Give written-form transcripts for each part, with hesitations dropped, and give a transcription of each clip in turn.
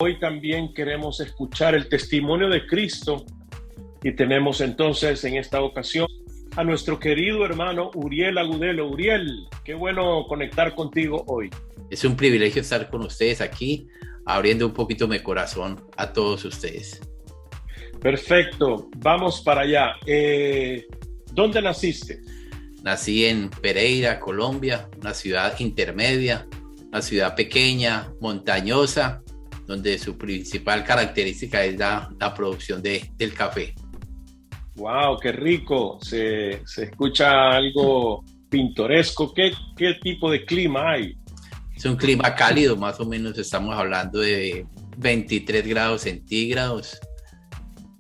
Hoy también queremos escuchar el testimonio de Cristo y tenemos entonces en esta ocasión a nuestro querido hermano Uriel Agudelo. Uriel, qué bueno conectar contigo hoy. Es un privilegio estar con ustedes aquí, abriendo un poquito mi corazón a todos ustedes. Perfecto, vamos para allá. ¿Dónde naciste? Nací en Pereira, Colombia, una ciudad intermedia, una ciudad pequeña, montañosa, donde su principal característica es la producción del café. ¡Wow! ¡Qué rico! Se escucha algo pintoresco. ¿Qué tipo de clima hay? Es un clima cálido, más o menos estamos hablando de 23 grados centígrados.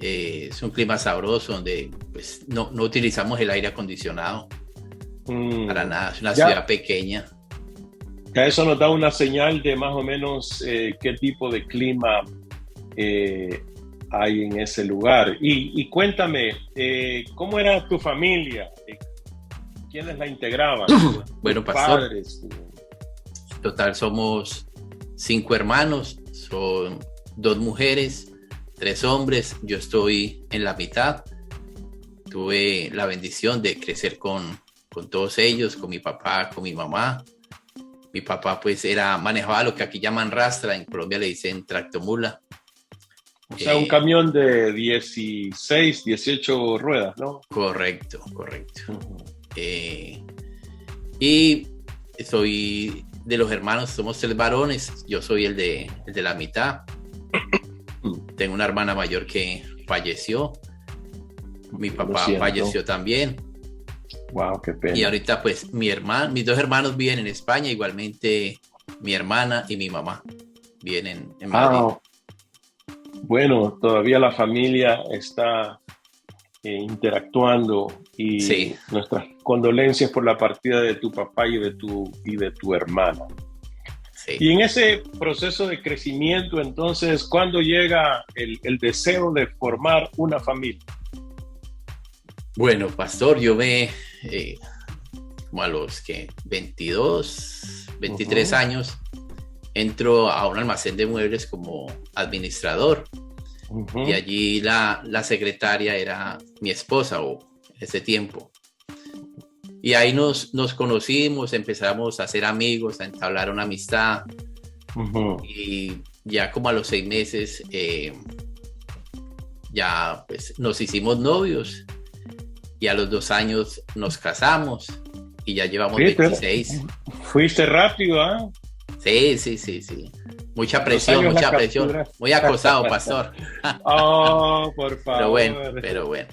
Es un clima sabroso donde pues, no utilizamos el aire acondicionado para nada. Es una ciudad pequeña. Ya eso nos da una señal de más o menos qué tipo de clima hay en ese lugar. Y cuéntame, ¿cómo era tu familia? ¿Quiénes la integraban? Bueno, pastor, padres. Total somos 5 hermanos, son 2 mujeres, 3 hombres, yo estoy en la mitad. Tuve la bendición de crecer con todos ellos, con mi papá, con mi mamá. Mi papá pues manejaba lo que aquí llaman rastra, en Colombia le dicen tractomula. O sea, un camión de 16, 18 ruedas, ¿no? Correcto. Y soy de los hermanos, somos 3 varones, yo soy el de la mitad. Tengo una hermana mayor que falleció, mi papá falleció también. Wow, qué pena. Y ahorita pues mis 2 hermanos viven en España, igualmente mi hermana y mi mamá viven en Madrid. Bueno, todavía la familia está interactuando y sí. Nuestras condolencias por la partida de tu papá y de tu hermana. Sí. Y en ese proceso de crecimiento, entonces, ¿cuándo llega el deseo de formar una familia? Bueno, pastor, yo como a los 22, 23 años, entro a un almacén de muebles como administrador. Y allí la secretaria era mi esposa en ese tiempo. Y ahí nos conocimos, empezamos a ser amigos, a entablar una amistad. Y ya como a los 6 meses ya pues nos hicimos novios. Y a los 2 años nos casamos y ya llevamos 26. Fuiste rápido, ¿ah? Sí. Mucha presión. Muy acosado, pastor. Oh, por favor. Pero bueno.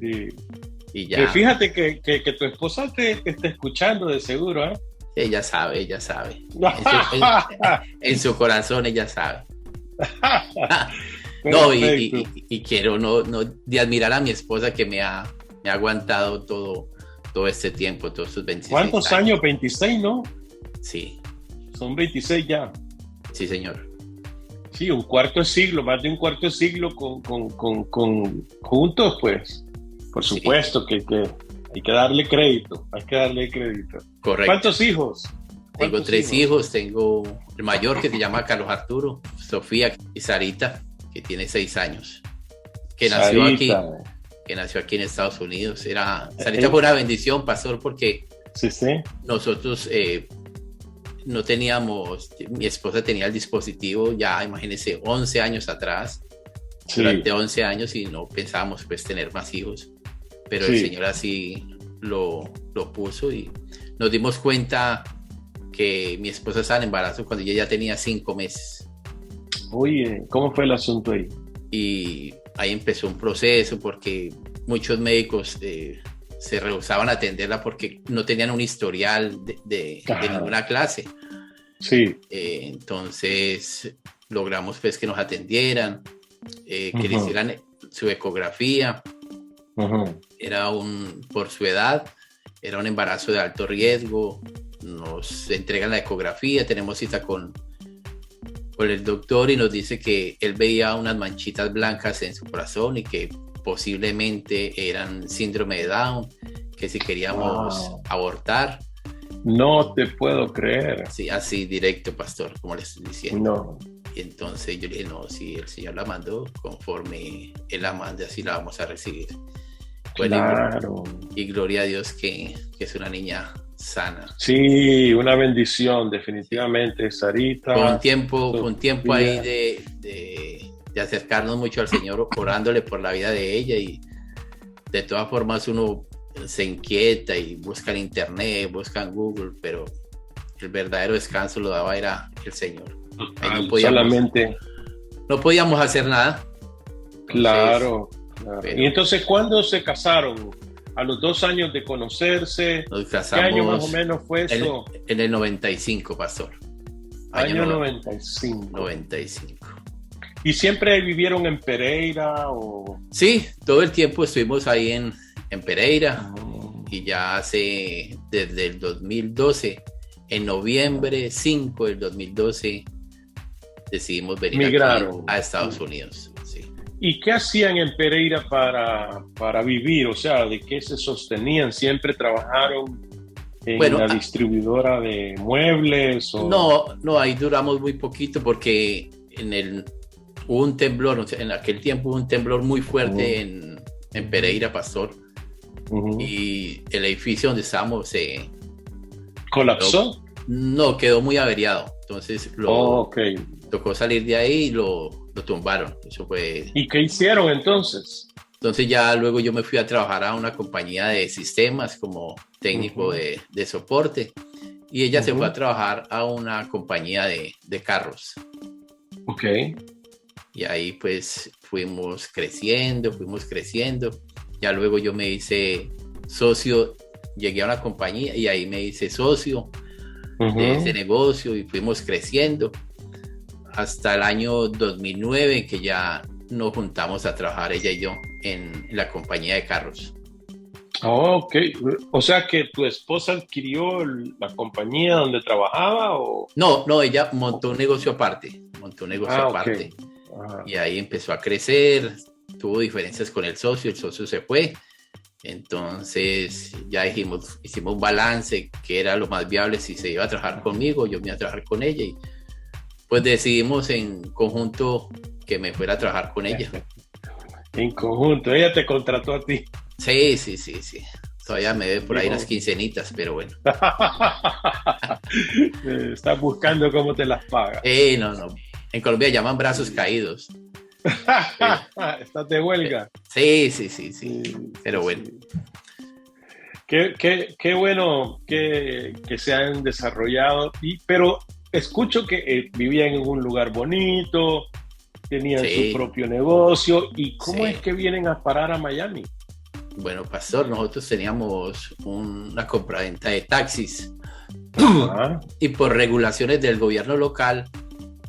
Sí. Y ya. Fíjate que tu esposa te está escuchando de seguro, ¿eh? Ella sabe. En su corazón ella sabe. No, y quiero no de admirar a mi esposa que me ha aguantado todo este tiempo, todos estos 26 años. ¿Cuántos años? 26, ¿no? Sí. Son 26 ya. Sí, señor. Sí, un cuarto de siglo, más de un cuarto de siglo juntos, pues. Por supuesto que hay que darle crédito. Correcto. ¿Cuántos hijos? Tengo 3 hijos. Tengo el mayor que se llama Carlos Arturo, Sofía y Sarita, que tiene 6 años, que nació aquí en Estados Unidos. Sarita fue una bendición, pastor, porque nosotros no teníamos, mi esposa tenía el dispositivo ya, imagínense, 11 años atrás, durante 11 años, y no pensábamos pues tener más hijos, pero el Señor así lo puso, y nos dimos cuenta que mi esposa estaba en embarazo cuando ella ya tenía 5 meses. Oye, ¿cómo fue el asunto ahí? Y ahí empezó un proceso porque muchos médicos se rehusaban a atenderla porque no tenían un historial de ninguna clase. Sí. Entonces logramos pues que nos atendieran, que le hicieran su ecografía. Era por su edad, era un embarazo de alto riesgo. Nos entregan la ecografía, tenemos cita con el doctor y nos dice que él veía unas manchitas blancas en su corazón y que posiblemente eran síndrome de Down, que si queríamos abortar. No te puedo creer. Sí, así directo, pastor, como les estoy diciendo. No. Y entonces yo le dije, no, si el Señor la mandó, conforme Él la mande, así la vamos a recibir. Bueno, claro. Y gloria a Dios que es una niña sana. Sí, una bendición, definitivamente, Sarita. Fue un tiempo ahí de acercarnos mucho al Señor, orándole por la vida de ella, y de todas formas uno se inquieta y busca en internet, busca en Google, pero el verdadero descanso lo daba era el Señor. No podíamos hacer nada. Entonces, claro. Y entonces, ¿cuándo se casaron? ¿A los 2 años de conocerse? Nos casamos. ¿Qué año más o menos fue eso? En el 95, pastor. Año 95. 95. ¿Y siempre vivieron en Pereira? O... Sí, todo el tiempo estuvimos ahí en Pereira. Y ya desde el 2012, en noviembre 5 del 2012, decidimos venir aquí a Estados Unidos. Sí. ¿Y qué hacían en Pereira para vivir? O sea, ¿de qué se sostenían? ¿Siempre trabajaron en la distribuidora de muebles? ¿O? No, ahí duramos muy poquito porque hubo un temblor, o sea, en aquel tiempo hubo un temblor muy fuerte en Pereira, pastor. Y el edificio donde estábamos se ¿colapsó? No, quedó muy averiado. Entonces tocó salir de ahí y lo tumbaron. Eso fue. ¿Y qué hicieron entonces? Entonces ya luego yo me fui a trabajar a una compañía de sistemas como técnico de soporte, y ella se fue a trabajar a una compañía de carros. Ok. Y ahí pues fuimos creciendo. Ya luego yo me hice socio, llegué a una compañía y ahí me hice socio de ese negocio y fuimos creciendo hasta el año 2009, que ya nos juntamos a trabajar ella y yo en la compañía de carros. Ok, o sea que tu esposa adquirió la compañía donde trabajaba, ¿o? No, ella montó un negocio aparte, Okay. Y ahí empezó a crecer, tuvo diferencias con el socio se fue. Entonces ya hicimos un balance que era lo más viable, si se iba a trabajar conmigo, yo me iba a trabajar con ella, y pues decidimos en conjunto que me fuera a trabajar con ella. En conjunto, ella te contrató a ti. Sí. Todavía me debe por ahí las quincenitas, pero bueno. Estás buscando cómo te las paga. No. En Colombia llaman brazos caídos. ¿Estás de huelga? Sí. Pero bueno. Qué bueno que se han desarrollado. Pero escucho que vivían en un lugar bonito, tenían su propio negocio. ¿Y cómo es que vienen a parar a Miami? Bueno, pastor, nosotros teníamos una compraventa de taxis. Y por regulaciones del gobierno local,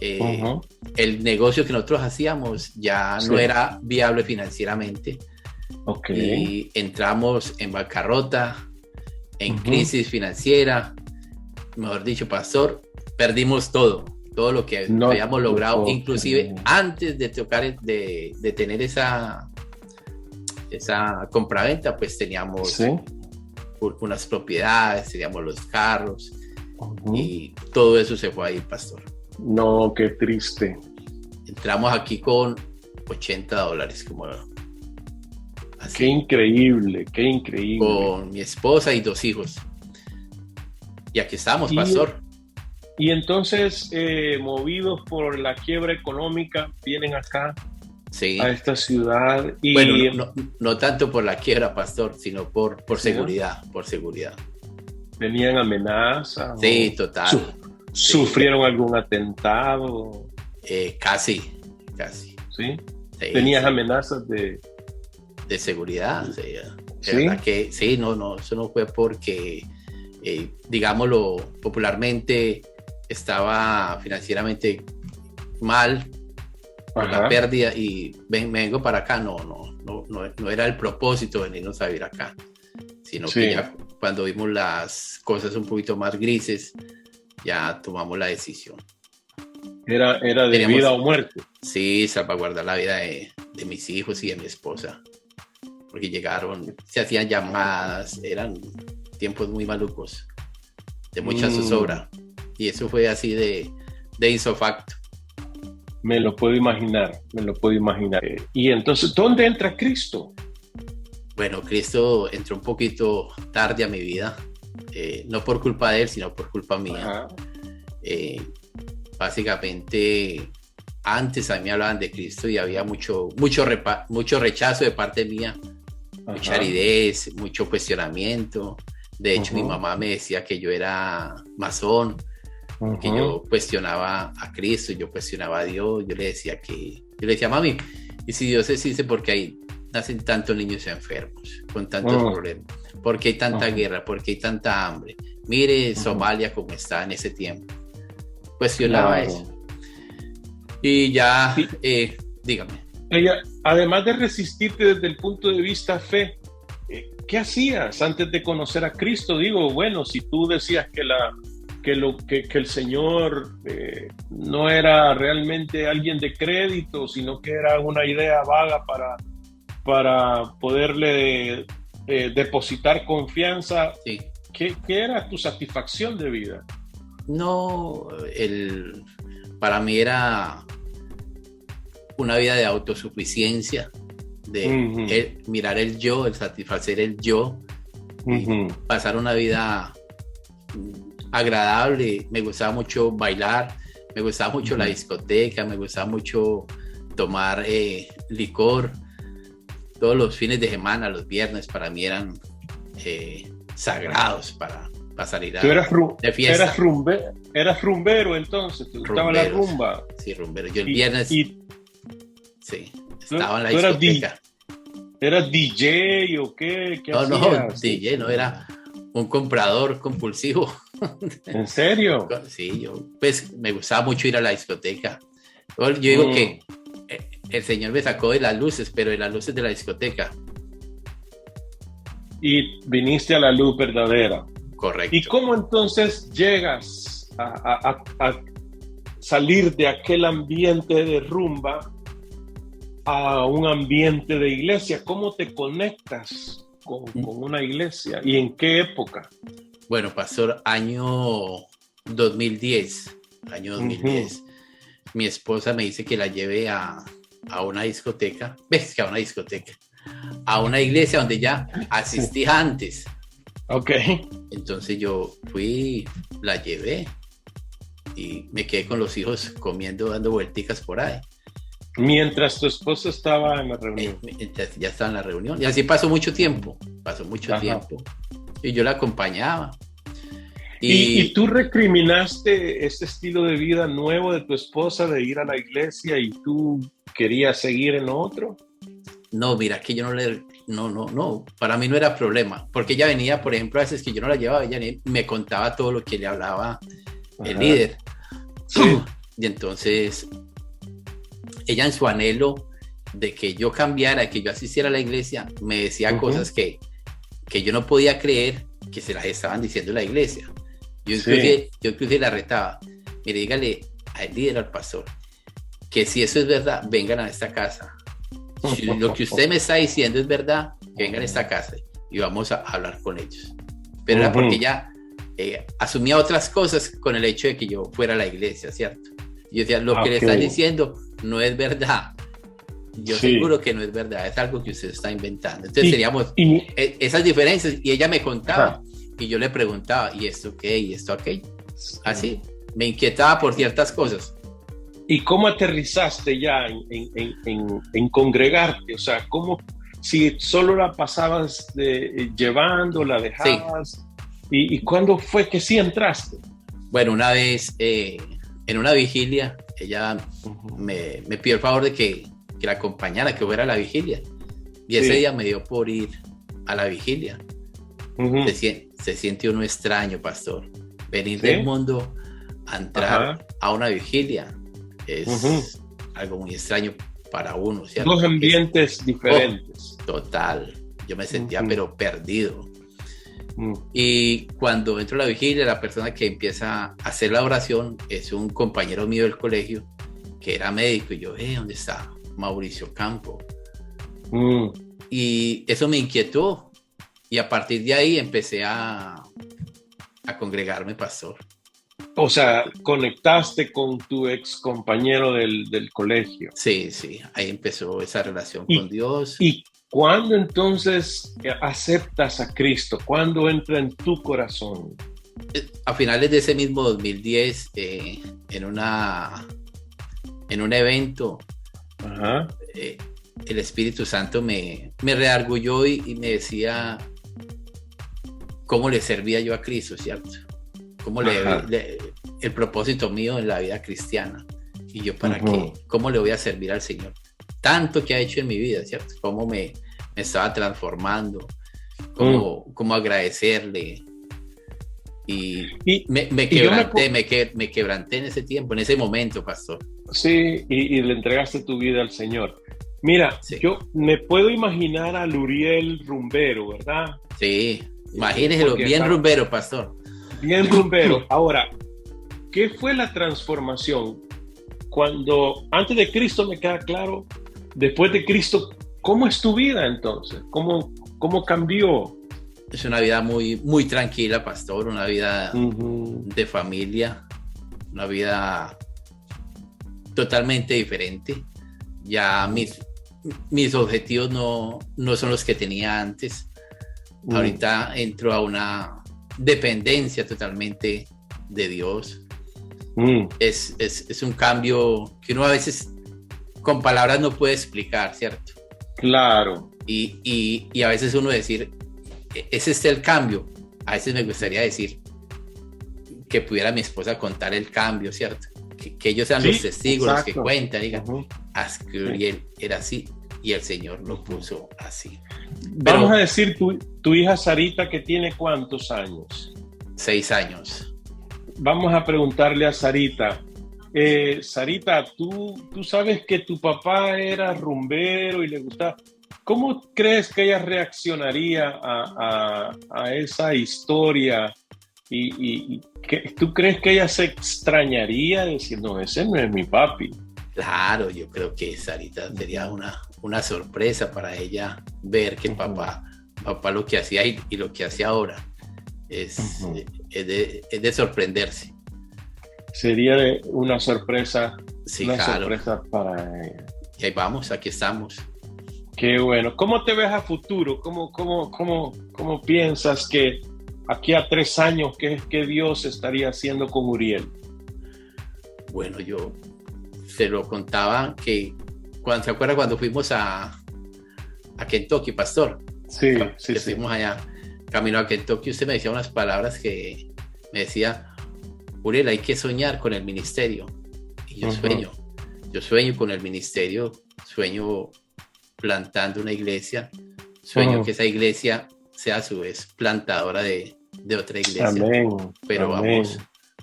el negocio que nosotros hacíamos ya no era viable financieramente. Y entramos en bancarrota, en crisis financiera. Mejor dicho, pastor, perdimos todo lo que habíamos logrado, inclusive antes de tener esa compraventa, pues teníamos unas propiedades, teníamos los carros, y todo eso se fue ahí, pastor. No, qué triste. Entramos aquí con $80, como así. Qué increíble. Con mi esposa y 2 hijos. Y aquí estamos, pastor. Y entonces, movidos por la quiebra económica, vienen acá a esta ciudad. Y... Bueno, no tanto por la quiebra, pastor, sino por seguridad, ¿Tenían amenazas? Sí, total. ¿Sufrieron algún atentado? Casi. ¿Sí? ¿Tenías amenazas de seguridad? Sí. ¿Verdad que sí? No, eso no fue porque, digámoslo popularmente, estaba financieramente mal, por la pérdida, y me vengo para acá. No era el propósito venirnos a vivir acá, sino que ya cuando vimos las cosas un poquito más grises, ya tomamos la decisión. Era de vida o muerte. Sí, salvaguardar la vida de mis hijos y de mi esposa, porque llegaron, se hacían llamadas, eran tiempos muy malucos, de mucha zozobra, y eso fue así de isofacto. Me lo puedo imaginar, me lo puedo imaginar. Y entonces, ¿dónde entra Cristo? Bueno, Cristo entró un poquito tarde a mi vida, no por culpa de él, sino por culpa mía. Básicamente, antes a mí me hablaban de Cristo y había mucho rechazo de parte mía, mucha aridez, mucho cuestionamiento. De hecho, mi mamá me decía que yo era masón, que yo cuestionaba a Cristo, yo cuestionaba a Dios. Yo le decía, mami, ¿y si Dios existe, por qué hay nacen tantos niños enfermos, con tantos problemas? ¿Por qué hay tanta guerra? ¿Por qué hay tanta hambre? Mire Somalia como está en ese tiempo. Cuestionaba eso. Y ya, dígame. Ella, además de resistirte desde el punto de vista fe, ¿qué hacías antes de conocer a Cristo? Digo, bueno, si tú decías que el Señor no era realmente alguien de crédito, sino que era una idea vaga para poderle depositar confianza, sí. ¿Qué era tu satisfacción de vida? No, para mí era una vida de autosuficiencia, de mirar el yo, el satisfacer el yo, pasar una vida agradable. Me gustaba mucho bailar, me gustaba mucho la discoteca, me gustaba mucho tomar licor. Todos los fines de semana, los viernes, para mí eran sagrados para salir de fiesta. Eras rumbero entonces, ¿te gustaba la rumba? Sí, rumbero. Yo el viernes sí, estaba en la discoteca. ¿Eras DJ o qué? No, hacías? No, DJ no, era un comprador compulsivo. ¿En serio? Sí, yo pues me gustaba mucho ir a la discoteca. Yo digo que el Señor me sacó de las luces, pero de las luces de la discoteca. Y viniste a la luz verdadera. Correcto. ¿Y cómo entonces llegas a salir de aquel ambiente de rumba a un ambiente de iglesia? ¿Cómo te conectas con una iglesia? ¿Y en qué época? Bueno, pastor, año 2010. Mi esposa me dice que la lleve a una discoteca. ¿Ves? Que a una discoteca. A una iglesia donde ya asistía antes. Ok. Entonces yo fui, la llevé y me quedé con los hijos comiendo, dando vuelticas por ahí. Mientras tu esposa estaba en la reunión. Ya estaba en la reunión. Y así pasó mucho tiempo. Tiempo. Y yo la acompañaba. ¿Y tú recriminaste ese estilo de vida nuevo de tu esposa de ir a la iglesia y tú querías seguir en otro? No, mira, que yo no, para mí no era problema, porque ella venía, por ejemplo, a veces que yo no la llevaba, ella me contaba todo lo que le hablaba el líder. Sí. Y entonces, ella en su anhelo de que yo cambiara, que yo asistiera a la iglesia, me decía cosas que yo no podía creer que se las estaban diciendo en la iglesia. Yo inclusive la retaba. Mire, dígale al líder, al pastor, que si eso es verdad, vengan a esta casa. Si lo que usted me está diciendo es verdad, que vengan a esta casa y vamos a hablar con ellos. Pero era porque ella asumía otras cosas con el hecho de que yo fuera a la iglesia, ¿cierto? Y yo decía, lo que le están diciendo no es verdad. Yo seguro que no es verdad, es algo que usted está inventando. Entonces teníamos esas diferencias y ella me contaba y yo le preguntaba, ¿y esto qué? ¿Y esto aquello? Así, me inquietaba por ciertas cosas. ¿Y cómo aterrizaste ya en congregarte? O sea, ¿cómo, si solo la pasabas llevando, la dejabas? Sí. ¿Y cuándo fue que sí entraste? Bueno, una vez en una vigilia, ella me pidió el favor de que la acompañara, que fuera a la vigilia. Y ese día me dio por ir a la vigilia. Se siente uno extraño, pastor. Venir del mundo a entrar a una vigilia. Es algo muy extraño para uno, ¿cierto? Dos ambientes diferentes. Total. Yo me sentía pero perdido. Y cuando entro a la vigilia, la persona que empieza a hacer la oración es un compañero mío del colegio que era médico. Y yo, ¿dónde está Mauricio Campo? Y eso me inquietó. Y a partir de ahí empecé a congregarme, pastor. O sea, conectaste con tu ex compañero del colegio. Sí, sí, ahí empezó esa relación con Dios. ¿Y cuándo entonces aceptas a Cristo? ¿Cuándo entra en tu corazón? A finales de ese mismo 2010, en un evento, Ajá. El Espíritu Santo me redarguyó y me decía cómo le servía yo a Cristo, ¿cierto? Cómo el propósito mío en la vida cristiana. Y yo, ¿para qué? ¿Cómo le voy a servir al Señor? Tanto que ha hecho en mi vida, ¿cierto? Cómo me estaba transformando, cómo agradecerle. Y me quebranté en ese tiempo, en ese momento, pastor. Sí, y le entregaste tu vida al Señor. Mira, sí. Yo me puedo imaginar a Uriel rumbero, ¿verdad? Sí, imagínese, bien rumbero, pastor. Bien rumbero. Ahora, ¿qué fue la transformación? Antes de Cristo me queda claro, después de Cristo, ¿cómo es tu vida entonces? ¿Cómo cambió? Es una vida muy, muy tranquila, pastor, una vida de familia, una vida totalmente diferente. Ya mis objetivos no son los que tenía antes. Ahorita entro a una dependencia totalmente de Dios. Es un cambio que uno a veces con palabras no puede explicar, ¿cierto? Claro. Y a veces uno decir, ¿es este el cambio? A veces me gustaría decir que pudiera mi esposa contar el cambio, ¿cierto? Que ellos sean los testigos, exacto, los que cuentan, digan, que Uriel era así y el Señor lo puso así. Vamos a decir, tu hija Sarita, que tiene ¿cuántos años? 6 años. Vamos a preguntarle a Sarita. Sarita, tú sabes que tu papá era rumbero y le gustaba. ¿Cómo crees que ella reaccionaría a esa historia? ¿Y tú crees que ella se extrañaría de decir, no, ese no es mi papi? Claro, yo creo que Sarita sería una sorpresa para ella ver que papá lo que hacía y lo que hace ahora es de sorprenderse. Sería una sorpresa, sí, claro, sorpresa para ella. Y ahí vamos, aquí estamos. Qué bueno. ¿Cómo te ves a futuro? ¿Cómo piensas que aquí a 3 años, qué Dios estaría haciendo con Uriel? Bueno, yo se lo contaba que ¿se acuerda cuando fuimos a Kentucky, pastor? Sí. Fuimos allá, camino a Kentucky, usted me decía unas palabras que me decía, Uriel, hay que soñar con el ministerio. Y yo sueño con el ministerio, sueño plantando una iglesia, sueño que esa iglesia sea a su vez plantadora de otra iglesia. Amén. Pero amén. Vamos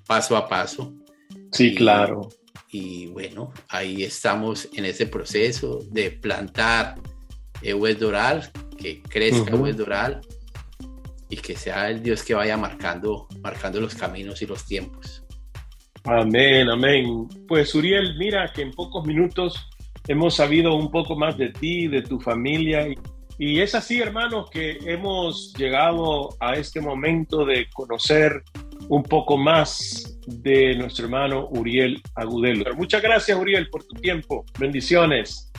paso a paso. Sí, claro. Y bueno, ahí estamos en ese proceso de plantar West Doral, que crezca West Doral y que sea el Dios que vaya marcando los caminos y los tiempos. Amén. Pues Uriel, mira que en pocos minutos hemos sabido un poco más de ti, de tu familia. Y es así, hermanos, que hemos llegado a este momento de conocer un poco más de nuestro hermano Uriel Agudelo. Muchas gracias, Uriel, por tu tiempo. Bendiciones.